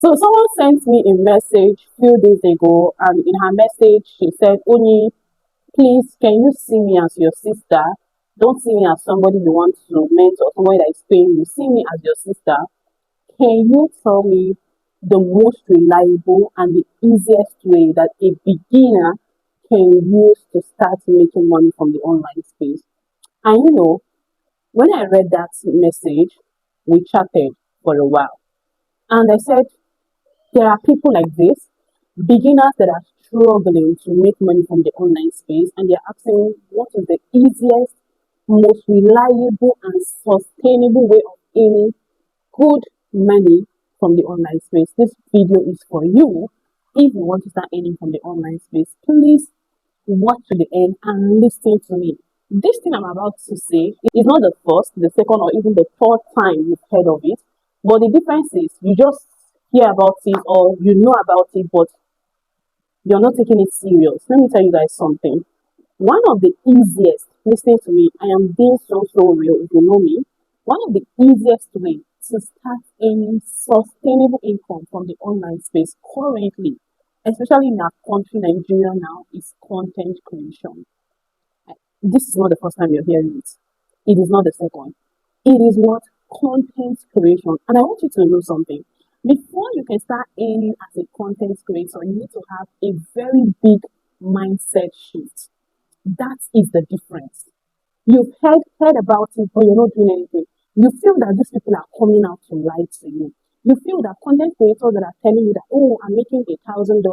So someone sent me a message few days ago, and in her message she said, "Oni, please, can you see me as your sister? Don't see me as somebody you want to mentor, somebody that is paying you. See me as your sister. Can you tell me the most reliable and the easiest way that a beginner can use to start making money from the online space?" And when I read that message, we chatted for a while. And I said, there are people like this, beginners that are struggling to make money from the online space, and they're asking what is the easiest, most reliable, and sustainable way of earning good money from the online space. This video is for you. If you want to start earning from the online space, please watch to the end and listen to me. This thing I'm about to say is not the first, the second, or even the third time you've heard of it. But the difference is you just hear about it or you know about it, but you're not taking it serious. Let me tell you guys something. One of the easiest, listen to me, I am being so real if you know me. One of the easiest ways to start earning sustainable income from the online space currently, especially in our country, Nigeria now, is content creation. This is not the first time you're hearing it. It is not the second. It is what? Content creation. And I want you to know something. Before you can start earning as a content creator, you need to have a very big mindset shift. That is the difference. You've heard about it, but you're not doing anything. You feel that these people are coming out to lie to you. You feel that content creators that are telling you that, oh, I'm making $1,000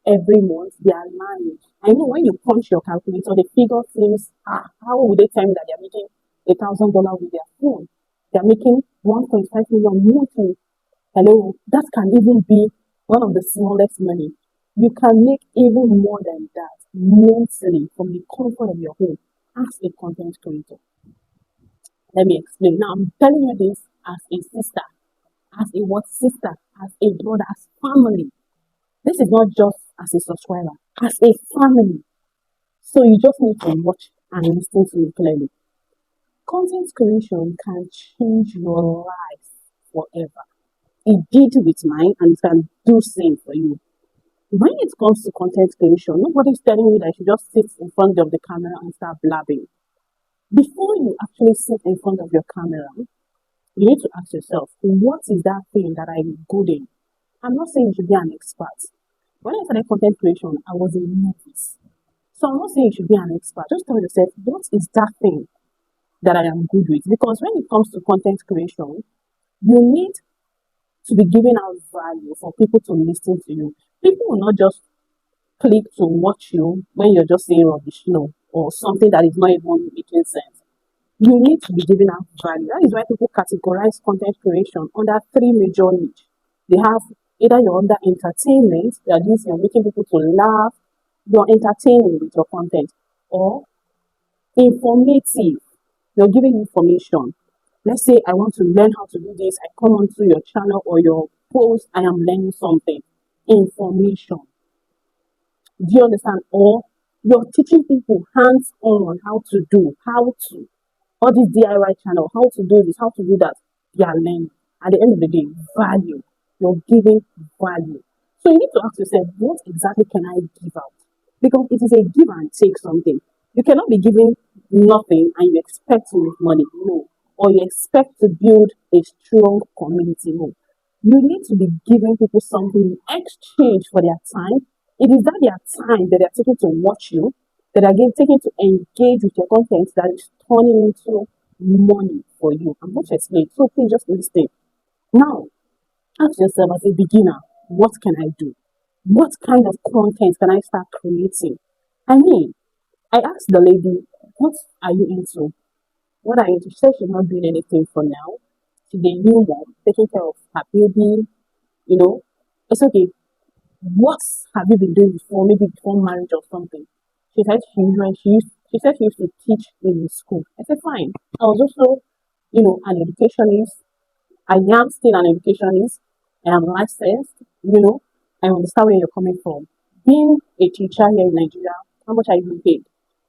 every month, they are lying. I know when you punch your calculator, the figure seems, how would they tell me that they're making $1,000 with their phone? They're making 1.5 million monthly. Hello, that can even be one of the smallest money. You can make even more than that monthly from the comfort of your home as a content creator. Let me explain. Now, I'm telling you this as a sister, as a what sister, as a brother, as family. This is not just as a subscriber, as a family. So you just need to watch and listen to me clearly. Content creation can change your life forever. It did with mine and it can do same for you. When it comes to content creation, nobody's telling you that you should just sit in front of the camera and start blabbing. Before you actually sit in front of your camera, you need to ask yourself, what is that thing that I'm good in? I'm not saying you should be an expert. When I started content creation, I was a novice. So I'm not saying you should be an expert. Just tell yourself, what is that thing that I am good with? Because when it comes to content creation, you need to be giving out value for people to listen to you. People will not just click to watch you when you're just saying rubbish, or something that is not even making sense. You need to be giving out value. That is why people categorize content creation under three major niche. They have either you're under entertainment, that means you're making people to laugh, you're entertaining with your content, or informative, you're giving information. Let's say I want to learn how to do this, I come onto your channel or your post, I am learning something. Information. Do you understand? Or you're teaching people hands on how to do, how to, all this DIY channel, how to do this, how to do that. They are learning. At the end of the day, value. You're giving value. So you need to ask yourself, what exactly can I give out? Because it is a give and take something. You cannot be giving nothing and you expect to make money. No. Or you expect to build a strong community. No. You need to be giving people something in exchange for their time. It is that their time that they're taking to watch you, that are again taking to engage with your content that is turning into money for you. I'm going to explain. So please just listen. Now, ask yourself as a beginner, what can I do? What kind of content can I start creating? I mean, I asked the lady, what are you into? What are you into? She said she's not doing anything for now. She's a new mom, taking care of her baby, you know. It's okay. What have you been doing before, maybe before marriage or something? She said she said she used to teach in the school. I said, fine. I was also, an educationist. I am still an educationist. I am licensed. I understand where you're coming from. Being a teacher here in Nigeria, how much are you being paid?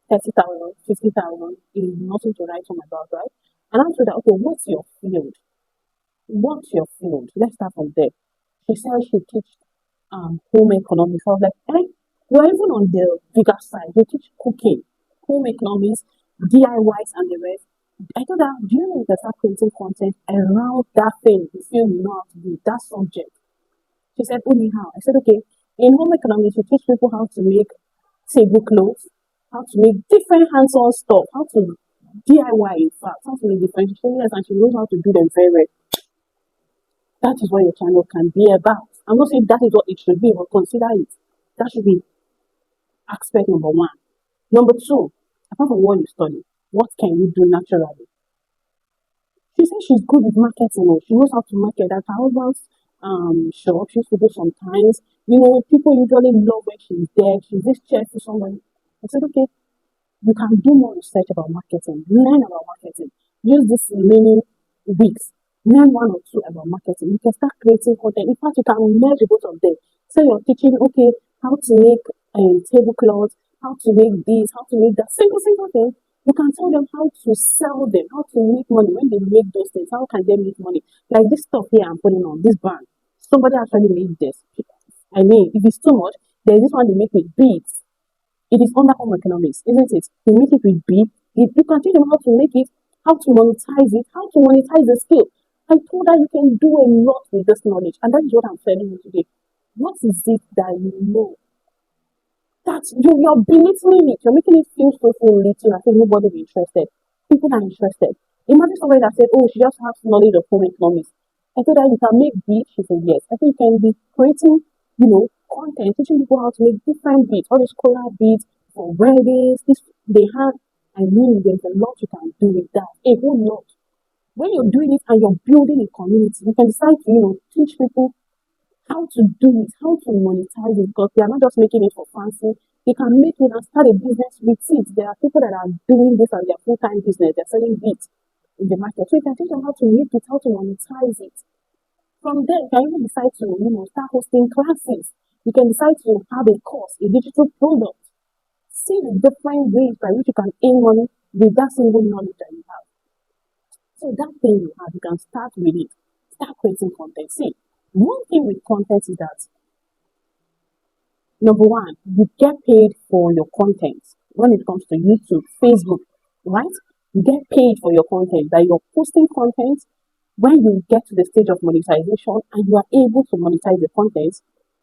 30,000, 50,000. It is nothing to write home about, right? And I'm sure that, okay, what's your field? What's your field? Let's start from there. She said she teach home economics. I was like, you're even on the bigger side. You teach cooking, home economics, DIYs, and the rest. I told her, do you know you can start creating content around that thing you feel you know how to do, that subject? She said, only how? I said, okay, in home economics, you teach people how to make tablecloths, how to make different hands-on stuff, how to DIY, in fact, how to make different things, and she knows how to do them very well. That is what your channel can be about. I'm not saying that is what it should be, but consider it. That should be aspect number one. Number two, apart from what you study, what can you do naturally? She says she's good with marketing. She knows how to market. At her husband's shop, she used to do sometimes. People usually love when she's there. She's this cheerful someone. I said, okay, you can do more research about marketing, learn about marketing, use this remaining weeks, learn one or two about marketing. You can start creating content. In fact, you can merge both of them. So you're teaching, okay, how to make tablecloths, how to make this, how to make that single thing. You can tell them how to sell them, how to make money when they make those things. How can they make money? Like this stuff here I'm putting on, this band. Somebody actually made this. I mean, if it's too much, there's this one they make with beads. It is under home economics, isn't it? They make it with bead. You can teach them how to make it, how to monetize it, how to monetize the skill. I told her you can do a lot with this knowledge, and that is what I'm telling you today. What is it that you know that you're belittling it? You're making it feel so little. I think nobody will be interested. People are interested. Imagine somebody that said, "Oh, she just has knowledge of home economics." I told her you can make beads. She said yes. I think you can be creating, content, teaching people how to make different beads, all these coral beads for weddings. This they have. I mean, there's a lot you can do with that. A whole lot. When you're doing it and you're building a community, you can decide to, teach people how to do it, how to monetize it, because they are not just making it for fancy. They can make it and start a business with it. There are people that are doing this as their full-time business. They're selling beads in the market. So you can teach them how to make it, how to monetize it. From there, you can even decide to, start hosting classes. You can decide to have a course, a digital product. See the different ways by which you can earn money with that single knowledge that you have. So that thing you have, you can start with it. Start creating content. See, one thing with content is that, number one, you get paid for your content. When it comes to YouTube, Facebook, right? You get paid for your content. That you're posting content. When you get to the stage of monetization and you are able to monetize the content,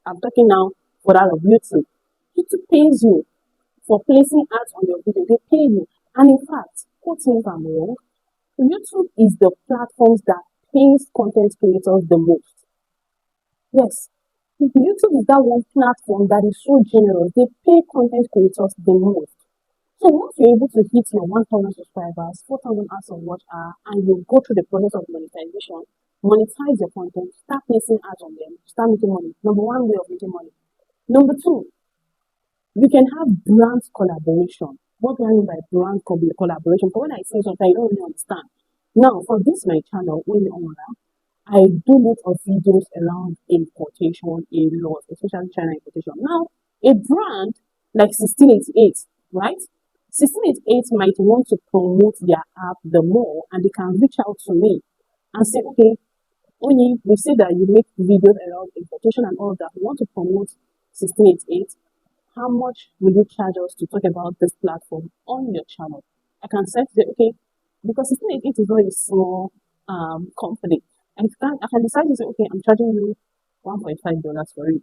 I'm talking now for that of YouTube. YouTube pays you for placing ads on your video. They pay you. And in fact, quote me if I'm wrong, YouTube is the platforms that pays content creators the most. Yes, YouTube is that one platform that is so generous. They pay content creators the most. So once you're able to hit your 1,000 subscribers, 4,000 hours of watch hour, and you go through the process of monetization, monetize your content, start placing ads on them, start making money. Number one way of making money. Number two, you can have brand collaboration. What do I mean by brand collaboration? But when I say something, I don't really understand. Now, for this my channel, I do lots of videos around importation a lot, especially China importation. Now, a brand like 1688, right? 1688 might want to promote their app the more, and they can reach out to me and say, okay, Oni, we see that you make videos around importation and all of that. We want to promote 1688. How much will you charge us to talk about this platform on your channel? I can say, okay, because 1688 is not a small company. And I can decide to say, okay, I'm charging you $1.5 for it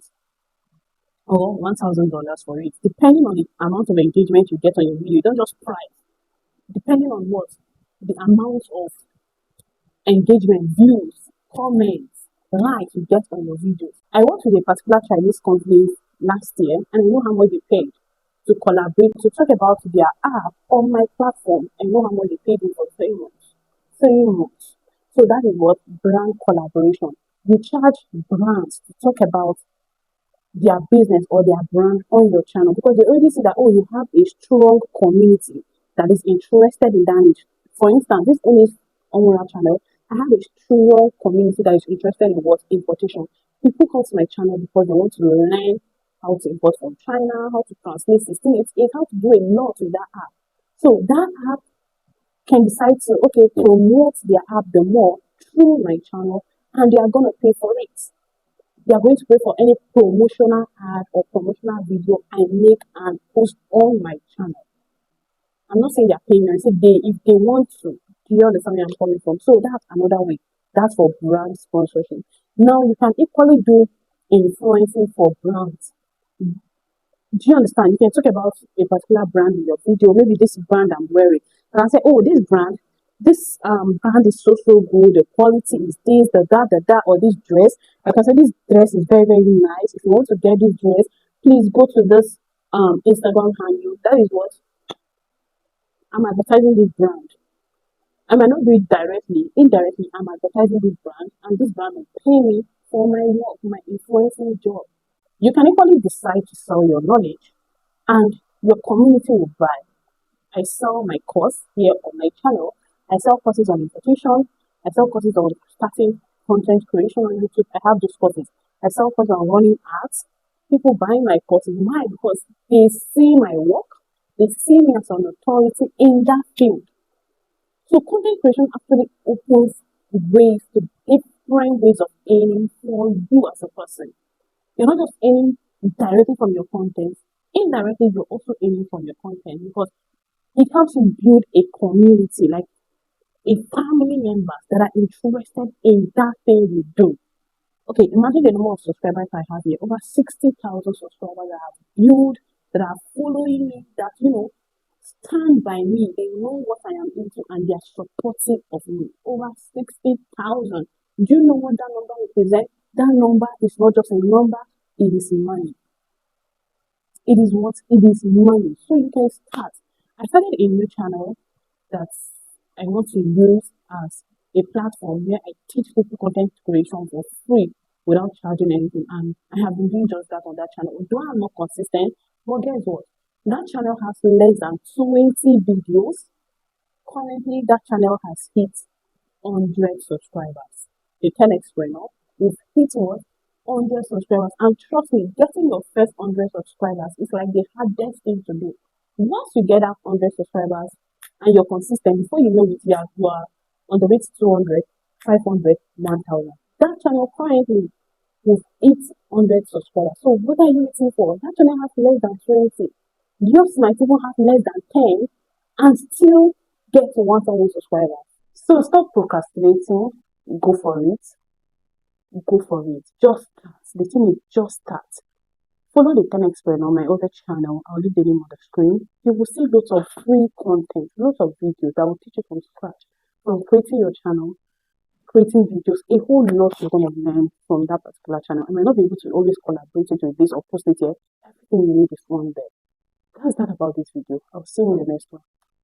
or $1,000 for it, depending on the amount of engagement you get on your video. You don't just price, depending on what the amount of engagement, views, comments, likes you get on your videos. I worked with a particular Chinese company last year, and I know how much they paid to collaborate to talk about their app on my platform. I know how much they paid me for 3 months. 3 months. So that is what brand collaboration. You charge brands to talk about their business or their brand on your channel because they already see that, oh, you have a strong community that is interested in that niche. For instance, this image on our channel, I have a strong community that is interested in what importation. People come to my channel because they want to learn how to import from China, how to translate 1688, how to do a lot with that app. So that app can decide to, okay, promote their app the more through my channel and they are going to pay for it. They are going to pay for any promotional ad or promotional video I make and post on my channel. I'm not saying they're paying me. I said they if they want to. Do you understand where I'm coming from? So that's another way. That's for brand sponsorship. Now you can equally do influencing for brands. Do you understand? You can talk about a particular brand in your video. Maybe this brand I'm wearing. And I say, oh, this brand is so good. The quality is this, the that, or this dress. Like I said, this dress is very nice. If you want to get this dress, please go to this Instagram handle. That is what I'm advertising this brand. I might not do it directly, indirectly, I'm advertising this brand, and this brand will pay me for my work, my influencing job. You can equally decide to sell your knowledge, and your community will buy. I sell my course here on my channel. I sell courses on invitation. I sell courses on starting content creation on YouTube. I have those courses. I sell courses on running ads. People buy my courses. Why? Because they see my work. They see me as an authority in that field. So content creation actually opens ways to different ways of earning for you as a person. You're not just earning directly from your content. Indirectly, you're also earning from your content because it helps you build a community, like a family members that are interested in that thing you do. Okay, imagine the number of subscribers I have here. Over 60,000 subscribers that have built, that are following me, that, stand by me. They know what I am into and they are supportive of me. Over 60,000. Do you know what that number represents? That number is not just a number, it is money. It is what? It is money. So you can start. I started a new channel that I want to use as a platform where I teach people content creation for free without charging anything. And I have been doing just that on that channel. Though I'm not consistent, but guess what? That channel has less than 20 videos. Currently, that channel has hit 100 subscribers. The 10x winner, we've hit what? 100 subscribers. And trust me, getting your first 100 subscribers is like the hardest thing to do. Once you get that 100 subscribers and you're consistent, before you know it, you are on the way to 200, 500, 1000. That channel currently will hit 100 subscribers. So what are you waiting for? That channel has less than 20. Yours might even have less than 10 and still get to 1000 subscribers. So stop procrastinating. Go for it. Go for it. Just start. The thing is just start. Follow the 10 Expert on my other channel. I'll leave the name on the screen. You will see lots of free content, lots of videos that will teach you from scratch, from creating your channel, creating videos, a whole lot you're going to learn from that particular channel. I might not be able to always collaborate it with this or post it here. Everything you need is one there. That's that about this video. I'll see you in the next one.